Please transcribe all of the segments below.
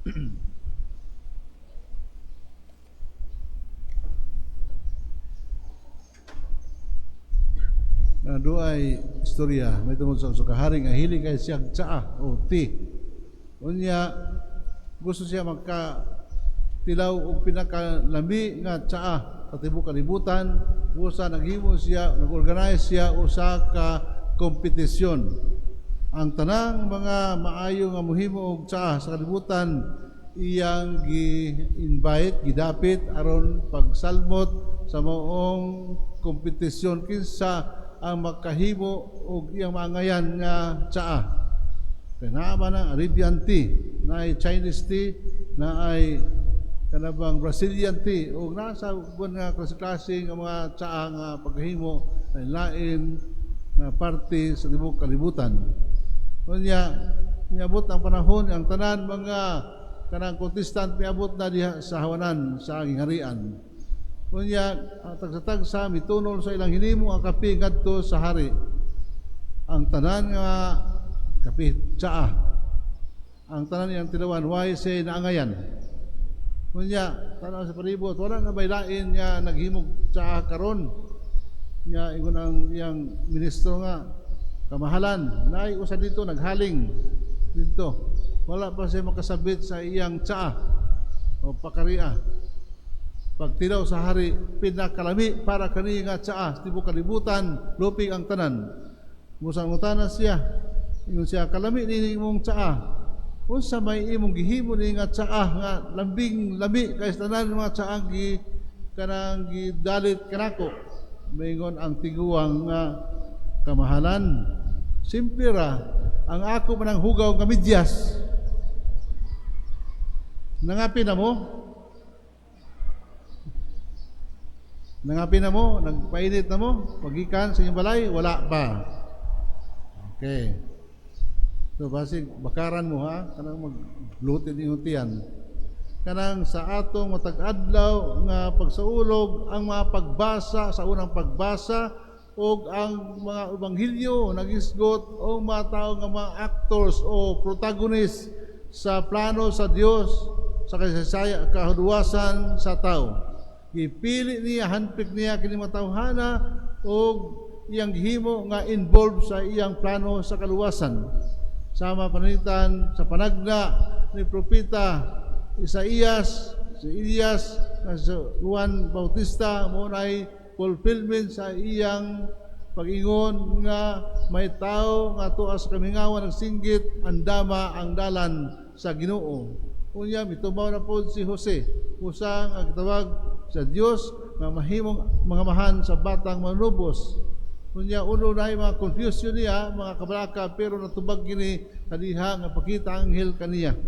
Na doay istorya may tungod sa kahari nga hili kay siyang tsaa o ti. Unya gusto siya magka tilaw og pinakalami nga tsaa sa tibuok kalibutan. Usa naghimo siya, nag-organize siya usa ka kompetisyon. Ang tanang mga maayo nga mohimo og tsaa sa kalibutan iyang gi-invite, gidapit aron pagsalmot sa maong kompetisyon kinsa ang makahimo og iyang maangayan nga tsaa. Kaya naman ang Arabian tea, na ay Chinese tea, na ay kanabang Brazilian tea, o nasa buwan nga klase-klase nga mga tsaa nga paghimo ay lain nga parte sa tibuok kalibutan. Kunya, niabot ang panahon, ang tanan mga kanang contestant niabot na diha sa hawanan sa aging harian. Kunya, ang tagsa-tagsa mitunol sa ilang hinimo ang kape ngadto sa hari. Ang tanan nga kape tsaa. Ang tanan iyang tilawan way say naangayan. Kunya, tanaw sa palibot, wala nga baylain nga naghimog tsaa karon. Nya ingon ang iyang ministro nga kamahalan, naay usa dito naghaling dito. Wala pa siya makasabit sa iyang tsaa o pakaria. Pagtilaw sa hari, pinakalami para kani nga tsaa, tibuok kalibutan, lupig ang tanan. Musang-utana siya, ingon siya, kalami ni imong tsaa. Unsa may imong gihimo ni nga tsaa nga lambing lami kay tanan mga tsaa gi kanang gidalit kanako. Maingon ang tiguang nga kamahalan. Simple ra, ang ako manang hugaw nga medyas. Nangapi na mo? Nangapi na mo? Nagpainit na mo? Pagikan sa inyong balay? Wala pa. Okay. So, basig, bakaran mo ha? Kanang maglutin yung tiyan. Kanang sa atong matag-adlaw nga pagsaulog, ang mga pagbasa, sa unang pagbasa, o ang mga ebanghelyo, nagisgot, o mga tao nga mga actors o protagonist sa plano sa Dios, sa kasaysayan, kahuduwasan sa tao. Ipili niya, handpick niya kini matawhana o iyang gihimo nga involved sa iyang plano sa kaluwasan. Sama panitan sa panagna ni propeta Isaías, si Elias, si Juan Bautista, mo nay fulfillment sa iyang pag-ingon nga may tao nga tuwa sa kamingawan ng singgit, andama ang dalan sa Ginoo. Unya mitubaw na po si Jose, usang ang tawag sa Dios nga mahimong mga mahan sa batang manubos. Unya uno na mga confusion niya, mga kabalaka, pero natubag gini kadiha nga pakita ang anghel kaniya.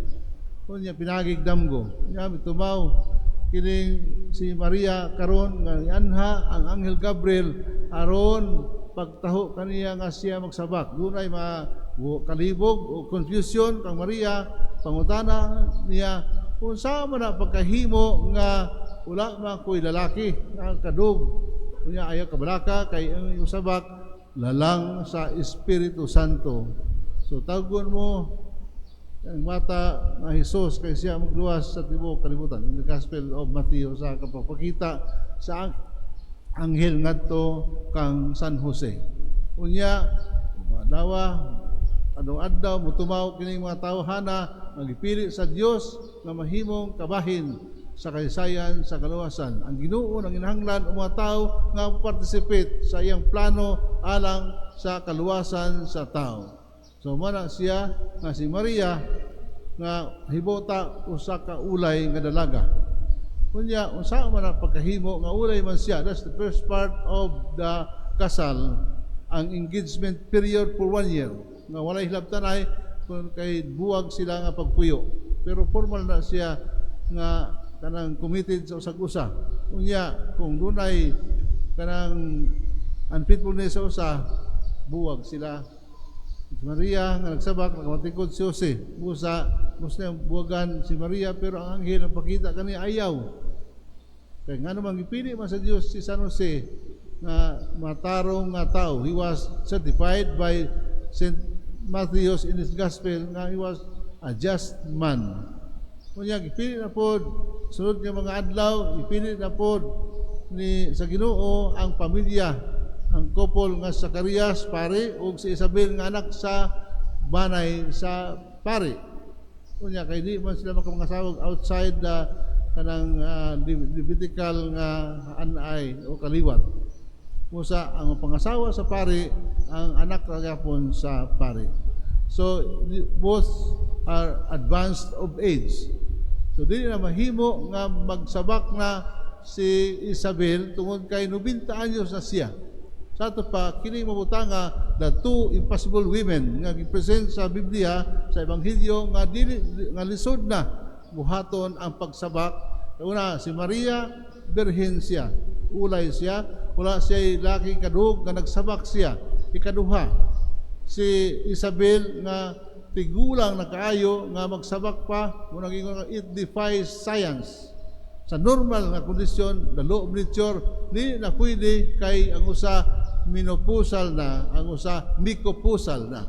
Unya pinagigdamgo. Unya mitubaw kining si Maria karon nga ianha ang anghel Gabriel aron pagtaho kaniya nga siya magsabak. Dunay mga kalibog o confusion kang Maria, pangutana niya unsa man na pagkahimo nga wala man ko'y lalaki ang kadug. Unya ayaw kabalaka kay ang usabak lalang sa Espiritu Santo. So tagon mo ang mata na Jesus kay siya magluwas sa tibuok kalibutan. In the Gospel of Matthew sa kapapakita sa anghel ngadto kang San Jose. Unya dawa adlaw mutumaw kining mga tawhana magipili sa Dios nga mahimong kabahin sa kasaysayan sa kaluwasan. Ang Ginoo nang inahanglan ang mga tao nga participate sa iyang plano alang sa kaluwasan sa tao. So mana siya nga si Maria nga hibota usa ka ulay nga dalaga. Kunya unsa man ang pagkahimo nga ulay man siya, that's the first part of the kasal, ang engagement period for 1 year. Nga walay hilabtanay kung kay buwag sila nga pagpuyo. Pero formal na siya nga kanang committed sa usag-usa. Unya kung dunay kanang unfaithfulness sa usa, buwag sila. Si Maria nga nagsabak, nagmatikod si Jose. Gusto niyang buwagan si Maria, pero ang anghel ang pakita kaniya ayaw. Kaya nga naman ipili man sa Dios si San Jose nga matarong nga tao. He was certified by St. Matthew in his gospel nga he was a just man. Unya gipili na pod sunod nga mga adlaw, gipili na pod ni sa Ginoo ang pamilya, ang couple nga Zacarias pare ug si Isabel nga anak sa banay sa pare. Unya kay di man sila makamangasawag outside the kanang Levitical nga anay o kaliwat. Musa ang pangasawa sa pare, ang anak gyapon sa pare. So both are advanced of age. So dili na mahimo nga magsabak na si Isabel tungod kay 90 anyos na siya. Sa ato pa kini mabutanga the two impossible women nga gipresent sa Biblia sa Ebanghelyo nga dili nga lisod na buhaton ang pagsabak. Una si Maria, birhen siya, ulay siya, wala siya laki kadug nga nagsabak siya. Ikaduha si Isabel nga tigulang na kaayo nga magsabak pa, muna gingon it defies science. Sa normal nga kondisyon, the law of nature, di na pwede kay ang usa menopausal na, ang usa micropausal na.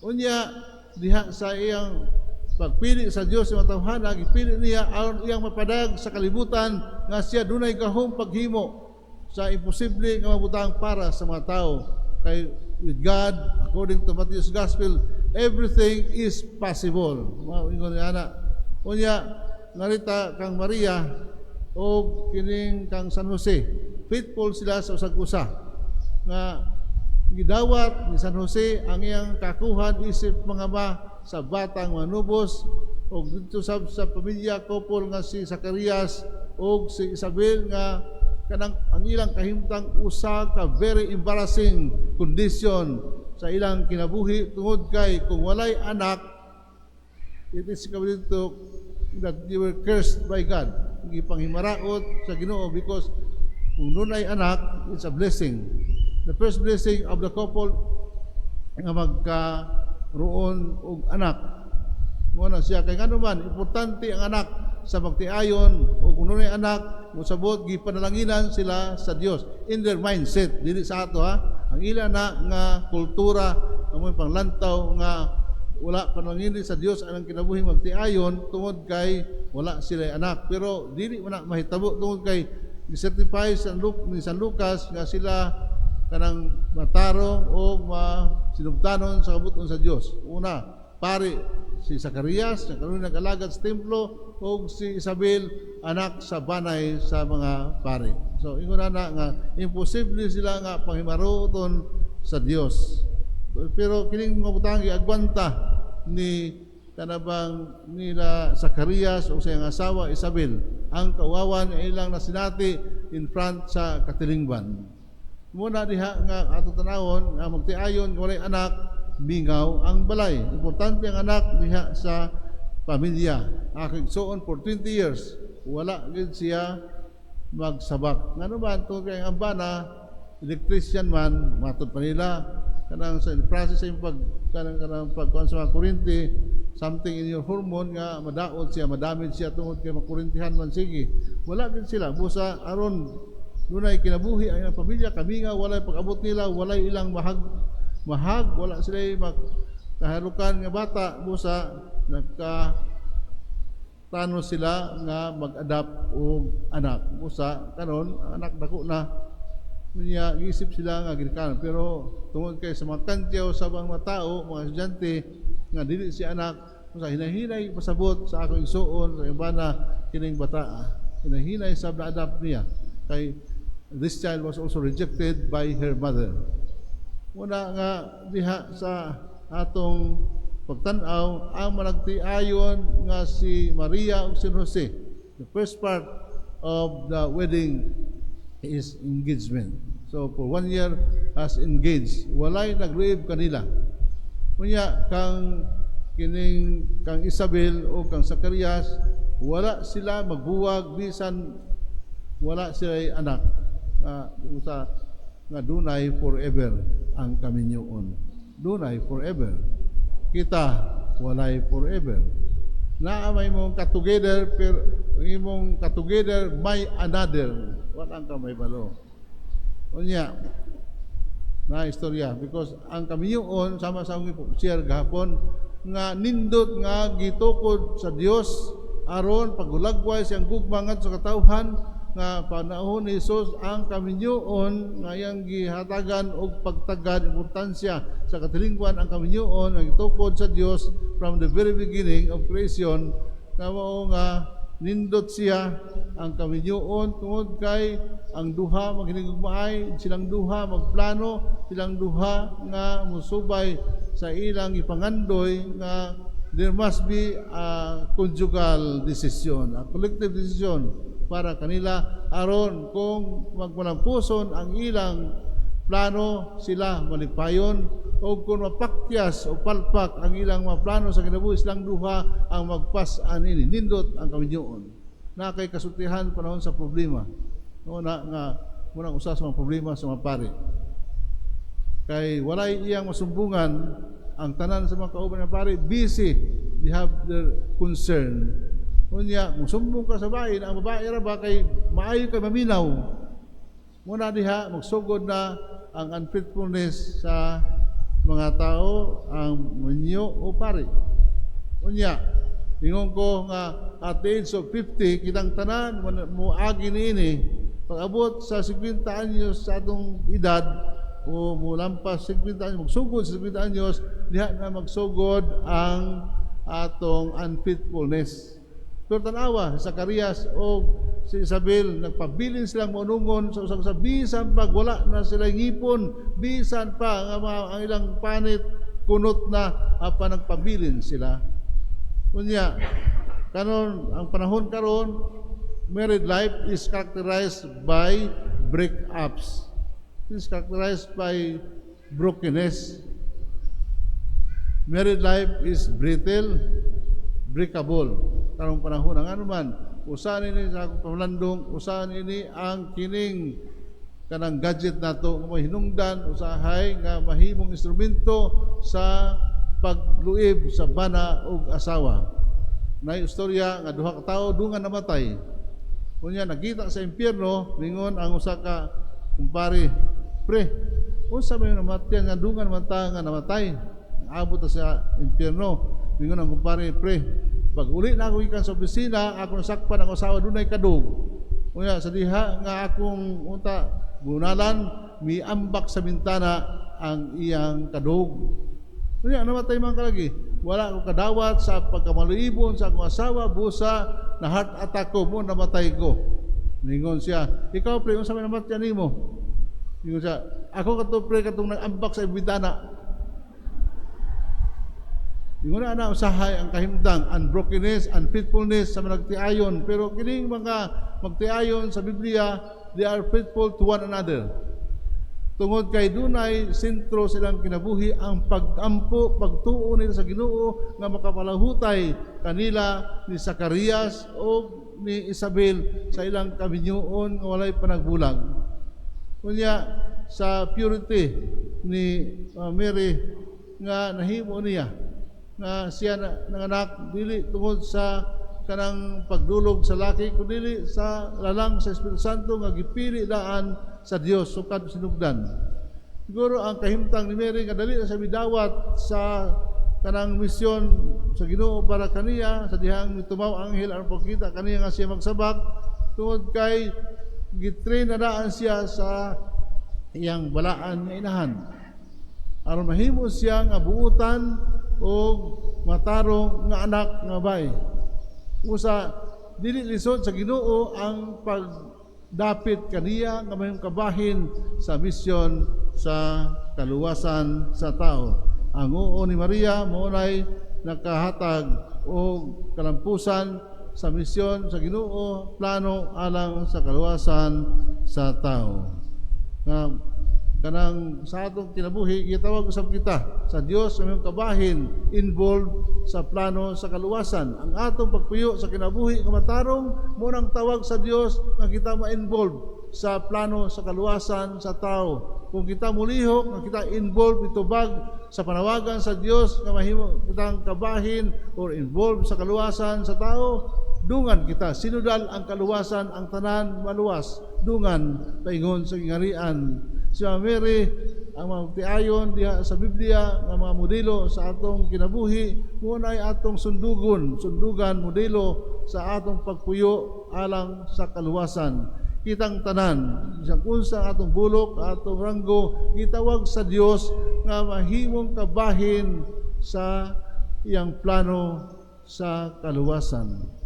Unya, diha sa iyang pagpili sa Dios sa matawhana, gipili niya aron iyang mapadag sa kalibutan nga siya dunay gahom paghimo sa imposible nga mabutang para sa mga tao. Kay with God, according to Matthew's Gospel, everything is possible. Ingon ni ana. Unya, narita kang Maria o kining kang San Jose, faithful sila sa usag-usa nga gidawat ni San Jose ang iyang kakuhan isip mga ba sa batang manubos o dito sa pamilya couple nga si Zacarias o si Isabel nga kanang ang ilang kahimtang usa ka very embarrassing condition sa ilang kinabuhi tungod kay kung walay anak, it is kabulito that they were cursed by God. Gipanghimaraot sa Ginoo because kung dunay anak, it's a blessing. The first blessing of the couple nga magkaroon og anak. Muna siya kay ngano man importante ang anak sa pagtiayon o kung dunay anak, musabot gipanalanginan sila sa Dios in their mindset dili sa ato ha. Ang ila na nga kultura ang panglantaw nga wala panangini sa Dios ang kinabuhing magtiayon tungod kay wala sila anak, pero dili man mahitabo tungod kay gi-certify ni San Lucas nga sila kanang matarong o sinubtanon sa kabuton sa Dios. Una, pare si Zacarias nga karon nag-alagad sa templo o si Isabel anak sa banay sa mga pare. So ingon na nga imposible sila nga panghimaroton sa Dios. Pero kining mga butang giagwanta ni kanabang nila Zacarias o sa iyang asawa Isabel ang kawawan ay ilang nasinati in front sa katilingban. Muna diha nga ato tanawon nga magtiayon walay anak bingaw ang balay. Importante ang anak diha sa pamilya. Aking suon for 20 years wala gid siya magsabak. Ngano man tungod kay ang bana electrician man matud pa nila kanang sa process sa kanang pagkuan sa kuryente, something in your hormone nga madaot siya, madamage siya tungod kay makurintihan man sige. Wala gid sila busa aron dunay kinabuhi ang pamilya kami nga walay pag-abot nila, walay ilang mahag, wala sila kahalukan nga bata busa tano sila nga mag-adapt og anak. Busa karon anak dako na niya giisip sila nga girikanan, pero tungod kay sa mga kantyaw sa mga tao, mga estudyante nga dili si anak, busa hinahinay pasabot sa akong igsuon sa ibana kining bata. Hinahinay sa na-adapt niya kay this child was also rejected by her mother. Muna nga diha sa atong pagtan-aw ang managtiayon nga si Maria ug si Jose. The first part of the wedding is engagement. So for 1 year as engaged, walay nagreeb kanila. Kunya kang Isabel o kang Zacarias, wala sila magbuwag bisan wala sila anak. Usa nga dunay forever ang kaminyoon. Dunay forever. Kita walay forever. Naamay mong katogether pero imong katogether may another. Wala ang kamay balo. Unya na istorya because ang kaminyoon sama sa akong share gahapon nga nindot nga gitukod sa Dios aron pagulagway siyang gugmangan sa katawhan nga panahon ni Jesus ang kaminyoon nga iyang gihatagan og pagtagad importansya sa katilingban ang kaminyoon nga gitukod sa Dios from the very beginning of creation nga mao nga nindot siya ang kaminyoon tungod kay ang duha maghinigugmaay silang duha magplano silang duha nga musubay sa ilang ipangandoy nga there must be a conjugal decision, a collective decision para kanila aron kung magmalampuson ang ilang plano sila malipayon o kung mapakyas o palpak ang ilang mga plano sa kinabuhi silang duha ang magpas-an ini nindot ang kaminyoon na kay kasultihan panahon sa problema una nga munang usa sa mga problema sa mga pari kay walay iyang masumbungan ang tanan sa mga kauban ng pari busy they have their concern unya kung sumbong ka sa bahay ang babae ra ba kay maayo kay maminaw muna diha magsugod na ang unfaithfulness sa mga tao ang munyo o pari unya ingon ko nga at the age of 50 kitang tanan moagi niini pag-abot sa 50 anyos sa atong edad o mulampas 50 anyos magsugod sa 50 anyos diha na magsugod ang atong unfaithfulness. Pero tanawa si Zacarias o si Isabel nagpabilin silang maunungon sa usag sa bisan pag wala na sila ngipon bisan pa ang ilang panit kunot na apa nagpabilin sila. Kunya kanon ang panahon karon married life is characterized by breakups. It is characterized by brokenness. Married life is brittle, breakable. Karong panahon ang anuman, usahan ini sa pamlandong, usahan ini ang kining kanang gadget nato nga mahinungdan usahay nga mahimong instrumento sa pagluib sa bana ug asawa. Nay istorya nga duha ka tawo dungan namatay. Unya nagkita sa impyerno ningon ang usa ka kumpare, pre, unsa may namatyan nga dungan man ta nga namatay. Abot sa impyerno. Ningon ang kumpare, pre, pag uli na ako ikan sa opisina, ako nasakpan ang asawa dunay kadug. Unya sa diha nga akong unta bunalan miambak sa bintana ang iyang kadug. Unya namatay man kalagi. Wala ko kadawat sa pagkamaluibon sa akong asawa busa na heart attack ko mo namatay ko. Ningon siya, ikaw pre, unsa may namatyan nimo? Ningon siya, ako kato pre katong nagambak sa bintana. Ingon na usahay ang kahimtang unbrokenness, unfaithfulness sa nagtiayon. Pero kining mga magtiayon sa Biblia, they are faithful to one another. Tungod kay dunay sentro silang kinabuhi ang pag-ampo, pagtuo nila sa Ginoo nga makapalahutay kanila ni Zacarias o ni Isabel sa ilang kaminyoon nga walay panagbulag. Kunya sa purity ni Mary nga nahimo niya nga siya nanganak dili tungod sa kanang pagdulog sa laki kundi sa lalang sa Espiritu Santo nga gipili daan sa Dios sukad sinugdan. Siguro ang kahimtang ni Mary nga dali na sa midawat sa kanang misyon sa Ginoo para kaniya sa dihang mitumaw anghel aron pagkita kaniya nga siya magsabak tungod kay gitrain na daan siya sa iyang balaan nga inahan aron mahimo siya nga buutan o matarong nga anak nga bay. Usa dili lisod sa Ginoo ang pagdapit kaniya nga mayong kabahin sa misyon sa kaluwasan sa tao. Ang oo ni Maria maunay nakahatag o kalampusan sa misyon sa Ginoo plano alang sa kaluwasan sa tao. Kanang sa atong kinabuhi gitawag usab kita sa Dios sa mayong kabahin involved sa plano sa kaluwasan. Ang atong pagpuyo sa kinabuhi nga matarong mo nang tawag sa Dios nga kita ma-involve sa plano sa kaluwasan sa tao. Kung kita mulihok nga kita involved itubag sa panawagan sa Dios nga mahimo kitang kabahin or involved sa kaluwasan sa tao, dungan kita sinudal ang kaluwasan ang tanan maluwas dungan paingon sa gingarian. Si Mary ang mga tiayon diha sa Biblia nga mga modelo sa atong kinabuhi muna ay atong sundugan modelo sa atong pagpuyo alang sa kaluwasan. Kitang tanan isang unsa atong bulok, atong ranggo gitawag sa Dios nga mahimong kabahin sa iyang plano sa kaluwasan.